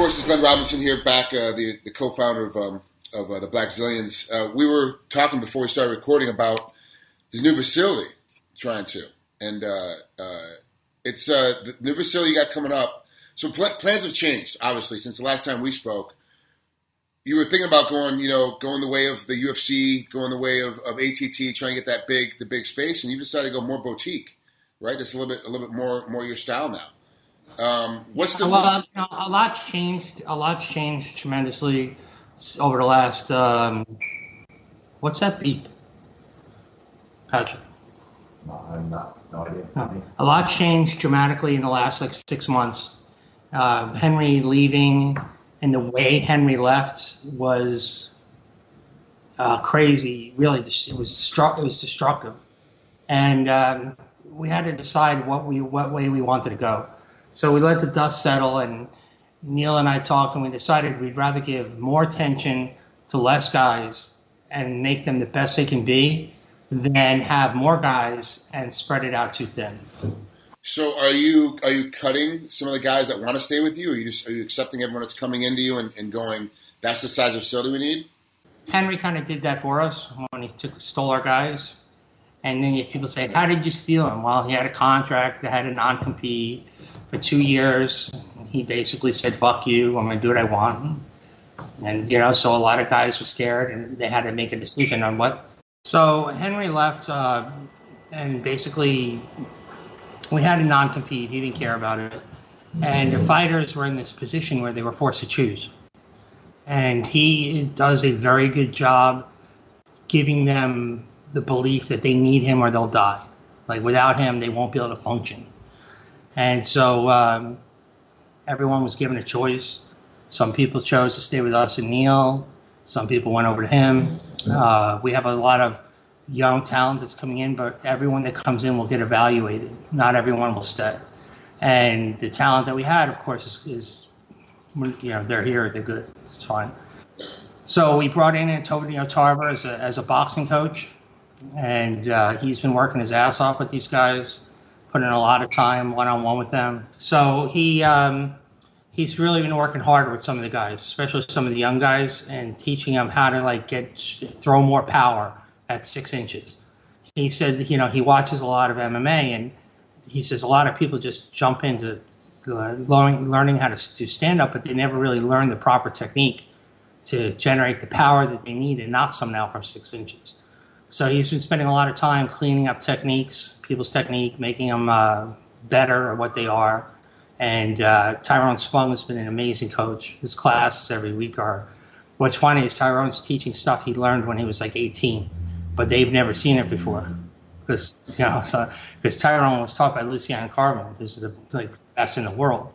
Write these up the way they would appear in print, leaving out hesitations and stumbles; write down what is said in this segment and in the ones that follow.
course, it's Glenn Robinson here, back the co-founder of the Blackzillians. We were talking before we started recording about his new facility, trying to, and it's the new facility you got coming up. So plans have changed, obviously, since the last time we spoke. You were thinking about going the way of the UFC, going the way of ATT, trying to get the big space, and you decided to go more boutique, right? That's a little bit more your style now. A lot's changed. A lot's changed tremendously over the last. What's that beep, Patrick? No idea. No. A lot's changed dramatically in the last 6 months. Henri leaving and the way Henri left was crazy. Really, it was destructive, and we had to decide what way we wanted to go. So we let the dust settle, and Neil and I talked, and we decided we'd rather give more attention to less guys and make them the best they can be than have more guys and spread it out too thin. So are you cutting some of the guys that want to stay with you, or are you accepting everyone that's coming into you and going, that's the size of facility we need? Henri kind of did that for us when he stole our guys. And then people say, how did you steal him? Well, he had a contract that had a non-compete for 2 years. He basically said, fuck you, I'm going to do what I want. And, so a lot of guys were scared, and they had to make a decision on what. So Henri left, and basically we had a non-compete. He didn't care about it. And the fighters were in this position where they were forced to choose. And he does a very good job giving them the belief that they need him or they'll die. Like, without him, they won't be able to function. And so everyone was given a choice. Some people chose to stay with us and Neil. Some people went over to him. We have a lot of young talent that's coming in, but everyone that comes in will get evaluated. Not everyone will stay. And the talent that we had, of course, is they're here, they're good, it's fine. So we brought in Antonio Tarver as a boxing coach. And he's been working his ass off with these guys, putting in a lot of time one-on-one with them. So he's really been working hard with some of the guys, especially some of the young guys, and teaching them how to throw more power at 6 inches. He said, he watches a lot of MMA, and he says a lot of people just jump into learning how to do stand-up, but they never really learn the proper technique to generate the power that they need and knock someone out from 6 inches. So he's been spending a lot of time cleaning up people's technique, making them better at what they are. And Tyrone Spong has been an amazing coach. His classes every week what's funny is Tyrone's teaching stuff he learned when he was like 18, but they've never seen it before. Because Tyrone was taught by Lucien Carvin, who's the best in the world.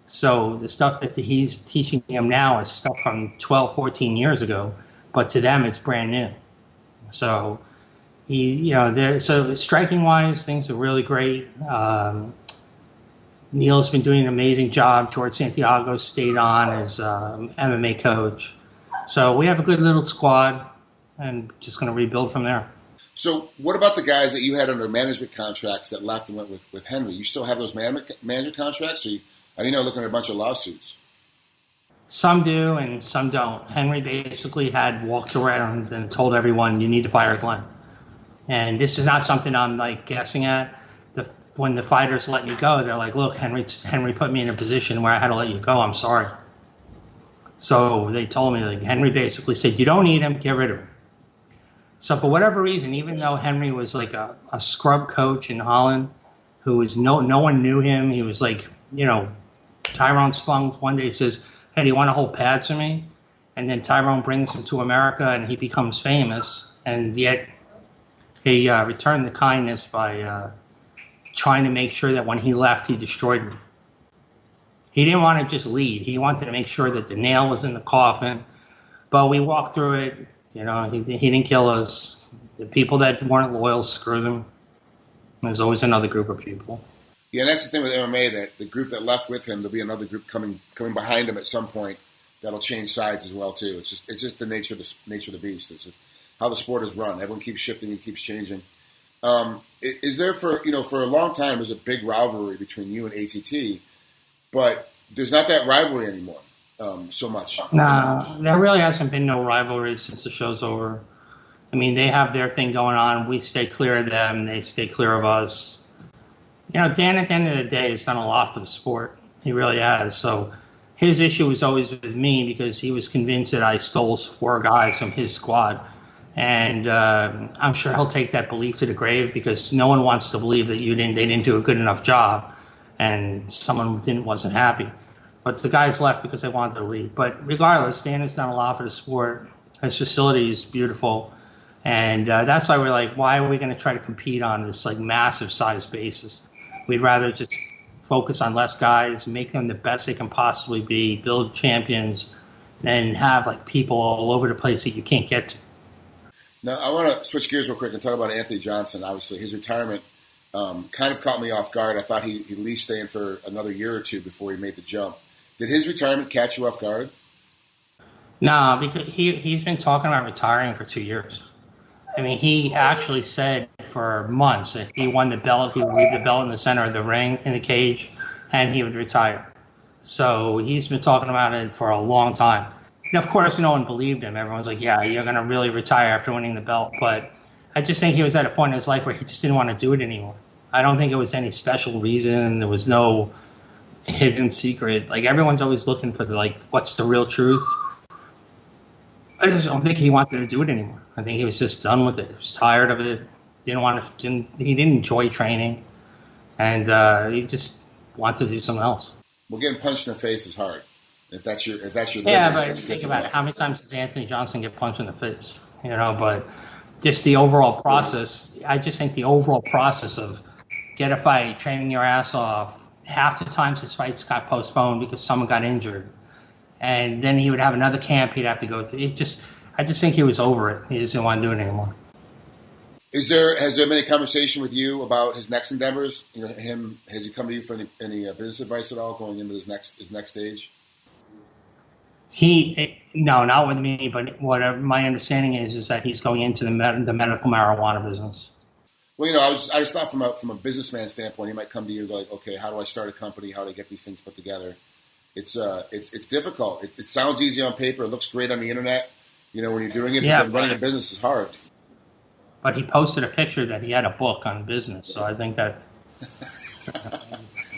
So the stuff that he's teaching them now is stuff from 12, 14 years ago, but to them it's brand new. So so striking wise, things are really great. Neil's been doing an amazing job. George Santiago stayed on as MMA coach. So we have a good little squad, and just going to rebuild from there. So what about the guys that you had under management contracts that left and went with Henri? You still have those management contracts, or are you now looking at a bunch of lawsuits? Some do and some don't. Henri basically had walked around and told everyone, you need to fire Glenn. And this is not something I'm guessing at. When the fighters let you go, they're like, look, Henri put me in a position where I had to let you go. I'm sorry. So they told me, Henri basically said, you don't need him, get rid of him. So for whatever reason, even though Henri was like a scrub coach in Holland, who was no one knew him, he was Tyrone Spong one day says, hey, do you want to hold pads for me? And then Tyrone brings him to America, and he becomes famous. And yet he returned the kindness by trying to make sure that when he left, he destroyed me. He didn't want to just leave. He wanted to make sure that the nail was in the coffin. But we walked through it. He didn't kill us. The people that weren't loyal, screw them. There's always another group of people. Yeah, and that's the thing with MMA, that the group that left with him, there'll be another group coming behind him at some point that'll change sides as well too. It's just the nature of the beast. It's just how the sport is run. Everyone keeps shifting and keeps changing. Is there for a long time there's a big rivalry between you and ATT, but there's not that rivalry anymore. so much? No, there really hasn't been no rivalry since the show's over. I mean, they have their thing going on. We stay clear of them. They stay clear of us. You know, Dan, at the end of the day, has done a lot for the sport. He really has. So his issue was always with me because he was convinced that I stole 4 guys from his squad. And I'm sure he'll take that belief to the grave because no one wants to believe that they didn't do a good enough job and someone wasn't happy. But the guys left because they wanted to leave. But regardless, Dan has done a lot for the sport. His facility is beautiful. And that's why we're like, why are we going to try to compete on this like massive size basis? We'd rather just focus on less guys, make them the best they can possibly be, build champions, and have like people all over the place that you can't get to. Now, I want to switch gears real quick and talk about Anthony Johnson. Obviously, his retirement kind of caught me off guard. I thought he'd at least stay in for another year or two before he made the jump. Did his retirement catch you off guard? No, because he's been talking about retiring for 2 years. I mean, he actually said for months that he won the belt, he would leave the belt in the center of the ring, in the cage, and he would retire. So he's been talking about it for a long time. And of course, no one believed him. Everyone's like, yeah, you're going to really retire after winning the belt. But I just think he was at a point in his life where he just didn't want to do it anymore. I don't think it was any special reason. There was no hidden secret. Like, everyone's always looking for what's the real truth? I just don't think he wanted to do it anymore. I think he was just done with it. He was tired of it. He didn't enjoy training, and he just wanted to do something else. Well, getting punched in the face is hard. If that's your yeah, but think about it. How many times does Anthony Johnson get punched in the face? You know, but just the overall process. I just think the overall process of get a fight, training your ass off. Half the times his fights got postponed because someone got injured. And then he would have another camp he'd have to go through. I just think he was over it. He just didn't want to do it anymore. Has there been a conversation with you about his next endeavors? You know, has he come to you for any business advice at all going into his next stage? No, not with me. But what my understanding is that he's going into the medical marijuana business. Well, you know, I just thought from a businessman standpoint, he might come to you like, okay, how do I start a company? How do I get these things put together? It's difficult. It sounds easy on paper. It looks great on the internet, you know, when you're doing it. Yeah, but running a business is hard. But he posted a picture that he had a book on business, so I think that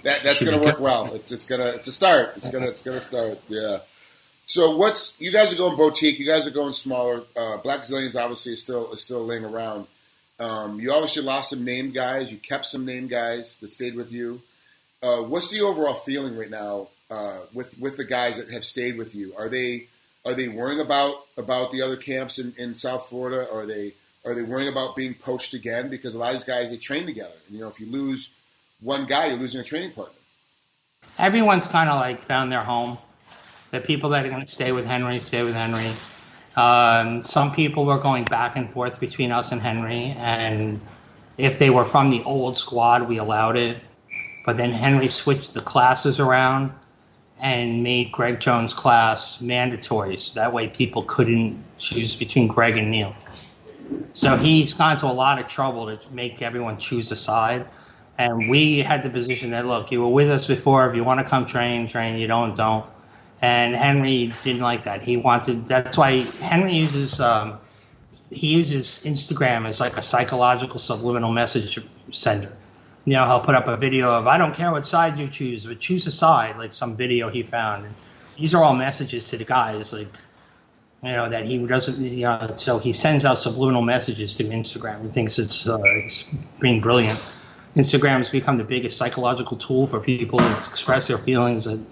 that's going to work well. It's a start. It's gonna start. Yeah. So you guys are going boutique. You guys are going smaller. Blackzillians obviously is still laying around. You obviously lost some named guys. You kept some named guys that stayed with you. What's the overall feeling right now? With the guys that have stayed with you, are they worrying about the other camps in South Florida? Are they worrying about being poached again? Because a lot of these guys, they train together. And, you know, if you lose one guy, you're losing a training partner. Everyone's kind of like found their home. The people that are going to stay with Henry stay with Henry. Some people were going back and forth between us and Henry, and if they were from the old squad, we allowed it. But then Henry switched the classes around and made Greg Jones' class mandatory, so that way people couldn't choose between Greg and Neil. So he's gone to a lot of trouble to make everyone choose a side. And we had the position that, look, you were with us before. If you want to come train. You don't. And Henry didn't like that. That's why Henry uses Instagram as like a psychological subliminal message sender. You know, he'll put up a video of, I don't care what side you choose, but choose a side, like some video he found. And these are all messages to the guys, like, you know, that he doesn't, you know, so he sends out subliminal messages to Instagram. He thinks it's being brilliant. Instagram has become the biggest psychological tool for people to express their feelings in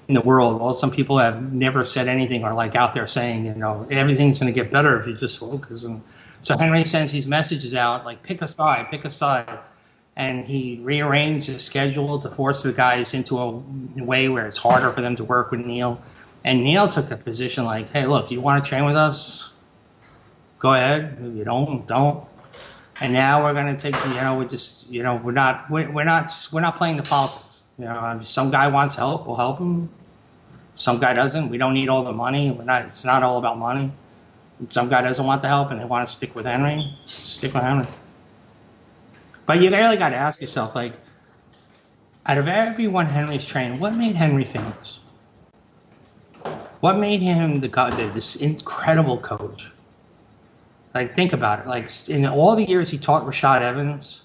the world. Well, some people have never said anything or like out there saying, you know, everything's going to get better if you just focus. And so Henry sends these messages out, like, pick a side. And he rearranged his schedule to force the guys into a way where it's harder for them to work with Neil. And Neil took the position like, hey, look, you want to train with us? Go ahead. If you don't. And now we're going to take, you know, we're not playing the politics. You know, if some guy wants help, we'll help him. Some guy doesn't. We don't need all the money. It's not all about money. If some guy doesn't want the help and they want to stick with Henry, stick with Henry. But you really got to ask yourself, like, out of everyone Henry's trained, what made Henry famous? What made him this incredible coach? Like, think about it. Like, in all the years he taught Rashad Evans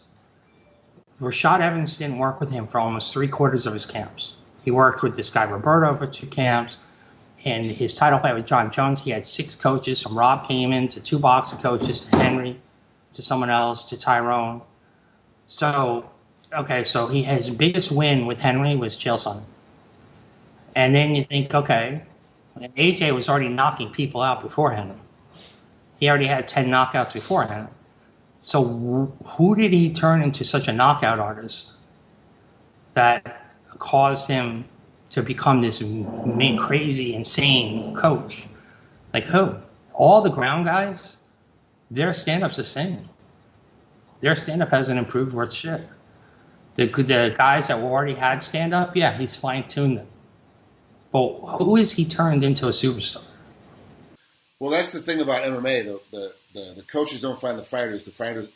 didn't work with him for almost 3/4 of his camps. He worked with this guy Roberto for 2 camps. And his title fight with John Jones, he had 6 coaches, from Rob Kamen to 2 boxing coaches to Henry to someone else to Tyrone. So, okay, so his biggest win with Henry was Chael Sonnen. And then you think, okay, AJ was already knocking people out before Henry. He already had 10 knockouts before Henry. So who did he turn into such a knockout artist that caused him to become this crazy, insane coach? Like who? All the ground guys, their stand-up's the same. Their stand-up hasn't improved worth shit. The guys that already had stand-up, yeah, he's fine-tuned them. But who is he turned into a superstar? Well, that's the thing about MMA. The coaches don't find the fighters. The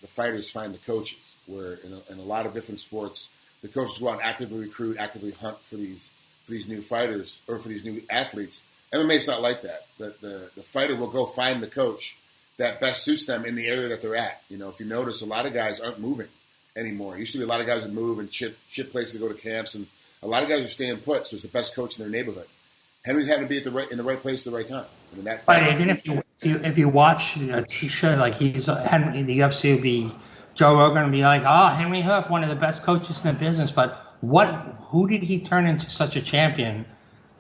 fighters find the coaches. Where in a lot of different sports, the coaches go out and actively recruit, actively hunt for these new fighters or for these new athletes. MMA is not like that. The fighter will go find the coach that best suits them in the area that they're at. You know, if you notice, a lot of guys aren't moving anymore. It used to be a lot of guys would move and chip places to go to camps, and a lot of guys are staying put. So it's the best coach in their neighborhood. Henry had to be in the right place at the right time. I mean, but even if you watch a T-shirt like Henry, the UFC would be Joe Rogan would be like, oh, Henri Hooft, one of the best coaches in the business. But who did he turn into such a champion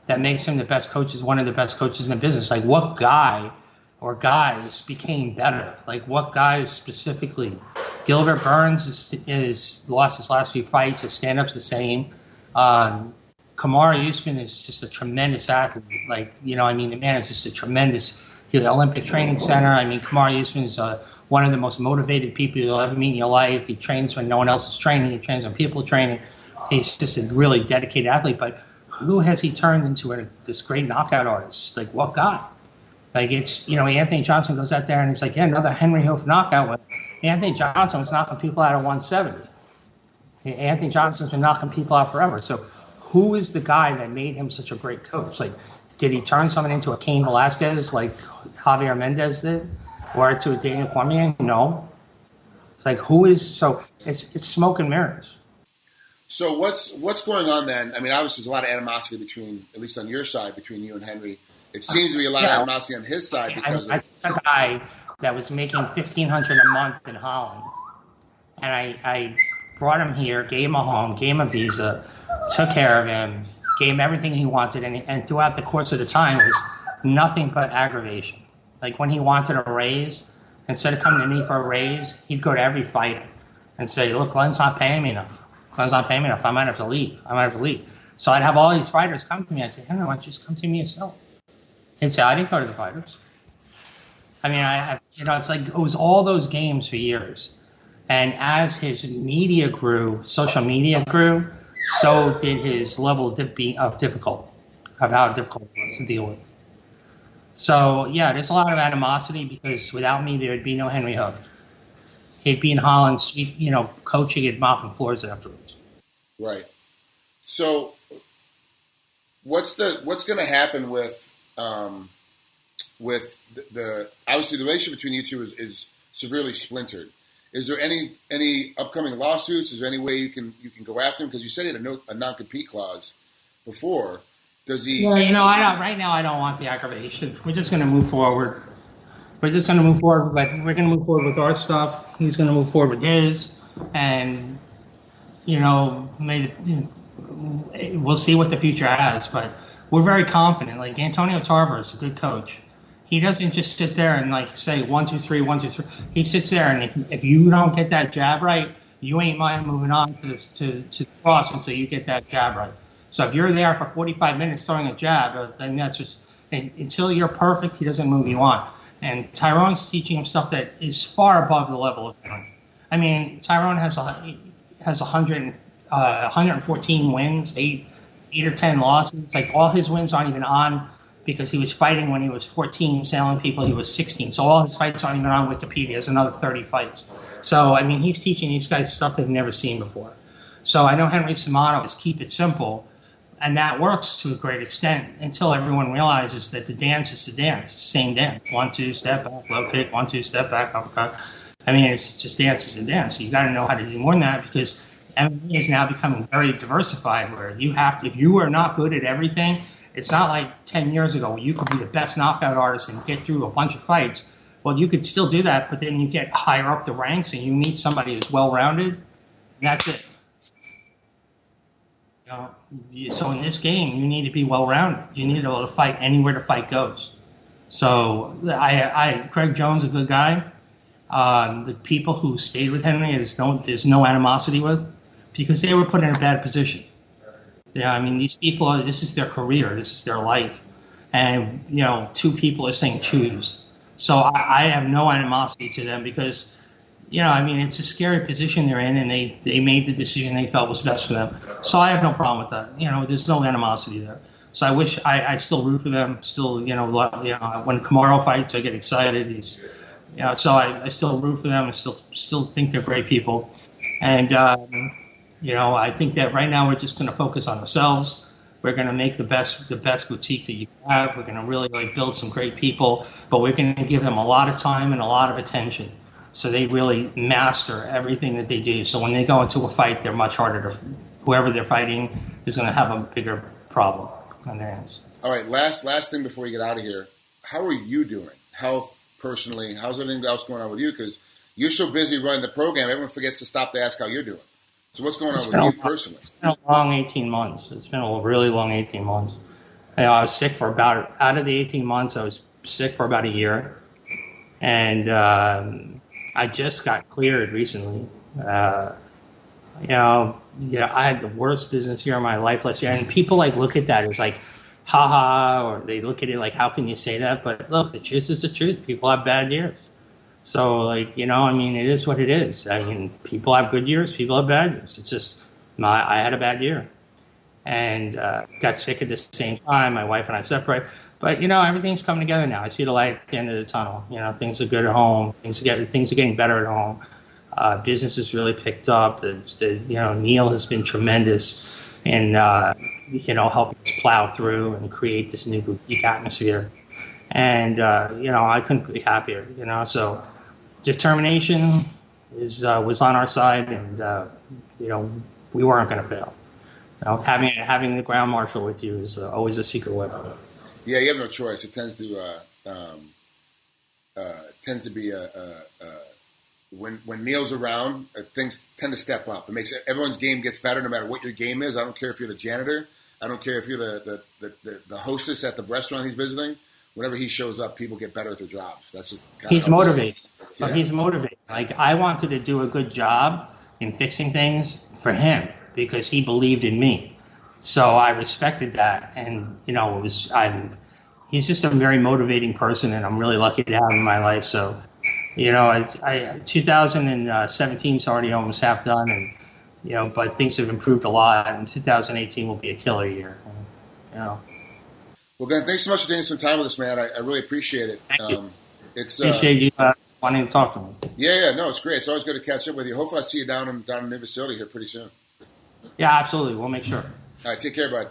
that makes him one of the best coaches in the business? Like what guy or guys became better? Like what guys specifically? Gilbert Burns is lost his last few fights. His stand-up's the same. Kamaru Usman is just a tremendous athlete. Like, you know, I mean, the man is just a tremendous. He's an Olympic training center. I mean, Kamaru Usman is one of the most motivated people you'll ever meet in your life. He trains when no one else is training. He trains when people are training. He's just a really dedicated athlete. But who has he turned into this great knockout artist? Like, what guy? Like, it's, you know, Anthony Johnson goes out there and he's like, yeah, another Henri Hooft knockout win. Anthony Johnson was knocking people out at 170. Anthony Johnson's been knocking people out forever. So who is the guy that made him such a great coach? Like, did he turn someone into a Cain Velasquez like Javier Mendez did? Or to a Daniel Cormier? No. It's like, who is, so it's smoke and mirrors. So what's going on then? I mean, obviously there's a lot of animosity between, at least on your side, between you and Henry. It seems to be a lot of animosity on his side because I a guy that was making $1,500 a month in Holland, and I brought him here, gave him a home, gave him a visa, took care of him, gave him everything he wanted, and throughout the course of the time, it was nothing but aggravation. Like when he wanted a raise, instead of coming to me for a raise, he'd go to every fighter and say, look, Glenn's not paying me enough. Glenn's not paying me enough. I might have to leave. So I'd have all these fighters come to me. I'd say, Henry, why don't you just come to me yourself? He'd say, I didn't go to the fighters. I mean, it's like it was all those games for years. And as his media grew, social media grew, so did his level of how difficult it was to deal with. So, yeah, there's a lot of animosity because without me, there would be no Henri Hooft. He'd be in Holland, coaching and mopping floors afterwards. Right. So, what's going to happen with the obviously the relationship between you two is severely splintered? Is there any upcoming lawsuits? Is there any way you can go after him? Because you said he had a non-compete clause before. Does he? Yeah, I don't. Right now, I don't want the aggravation. We're just going to move forward. But we're going to move forward with our stuff. He's going to move forward with his, and we'll see what the future has. But we're very confident. Like Antonio Tarver is a good coach. He doesn't just sit there and say 1, 2, 3, 1, 2, 3. He sits there and if you don't get that jab right, you ain't mind moving on to the cross until you get that jab right. So if you're there for 45 minutes throwing a jab, then that's just until you're perfect. He doesn't move you on. And Tyrone's teaching him stuff that is far above the level of him. I mean, Tyrone has 114 wins, 8 or 10 losses. Like all his wins aren't even on because he was fighting when he was 14, selling people he was 16. So all his fights aren't even on Wikipedia. There's another 30 fights. So, I mean, he's teaching these guys stuff they've never seen before. So I know Henry's motto is keep it simple. And that works to a great extent until everyone realizes that the dance is the dance, same dance. 1, 2, step back, low kick, 1, 2, step back, uppercut. I mean, it's just dance is a dance. So you got to know how to do more than that because MMA is now becoming very diversified where you have to, if you are not good at everything, it's not like 10 years ago where you could be the best knockout artist and get through a bunch of fights. Well, you could still do that, but then you get higher up the ranks and you meet somebody who's well-rounded, and that's it. So in this game, you need to be well-rounded. You need to be able to fight anywhere the fight goes. So Craig Jones, a good guy. The people who stayed with Henry, there's no animosity with, because they were put in a bad position. Yeah, I mean, these people, this is their career, this is their life, and 2 people are saying choose. So I have no animosity to them because, I mean, it's a scary position they're in, and they made the decision they felt was best for them. So I have no problem with that. There's no animosity there. So I still root for them. Still, when Kamaru fights, I get excited. So I still root for them. I still think they're great people. And, I think that right now we're just going to focus on ourselves. We're going to make the best boutique that you have. We're going to really build some great people, but we're going to give them a lot of time and a lot of attention. So they really master everything that they do. So when they go into a fight, they're much harder to, whoever they're fighting is going to have a bigger problem on their hands. All right, last thing before we get out of here. How are you doing? Health, personally, how's everything else going on with you? Because you're so busy running the program, everyone forgets to stop to ask how you're doing. So what's going on with you personally? It's been a long 18 months. It's been a really long 18 months. I was sick for out of the 18 months, I was sick for about a year. And I just got cleared recently. I had the worst business year of my life last year. And people look at that as haha, or they look at it how can you say that? But look, the truth is the truth. People have bad years. So, I mean, it is what it is. I mean, people have good years, people have bad years. It's just, I had a bad year. And got sick at the same time. My wife and I separated. But, everything's coming together now. I see the light at the end of the tunnel. Things are good at home. Things are getting better at home. Business has really picked up. Neil has been tremendous in, helping us plow through and create this new boutique atmosphere. And, I couldn't be happier, So determination was on our side, and, we weren't going to fail. Having the ground marshal with you is always a secret weapon. Yeah, you have no choice. It tends to be when Neil's around, things tend to step up. It makes everyone's game gets better no matter what your game is. I don't care if you're the janitor. I don't care if you're the hostess at the restaurant he's visiting. Whenever he shows up, people get better at their jobs. That's just he's motivated. Yeah. He's motivated. I wanted to do a good job in fixing things for him because he believed in me. So I respected that, and he's just a very motivating person, and I'm really lucky to have him in my life. So, 2017 is already almost half done, and but things have improved a lot, and 2018 will be a killer year. Well, Glenn, thanks so much for taking some time with us, man. I really appreciate it. Thank you. Appreciate you wanting to talk to me. Yeah, no, it's great. It's always good to catch up with you. Hopefully, I see you down in the new facility here pretty soon. Yeah, absolutely. We'll make sure. All right, take care, bud.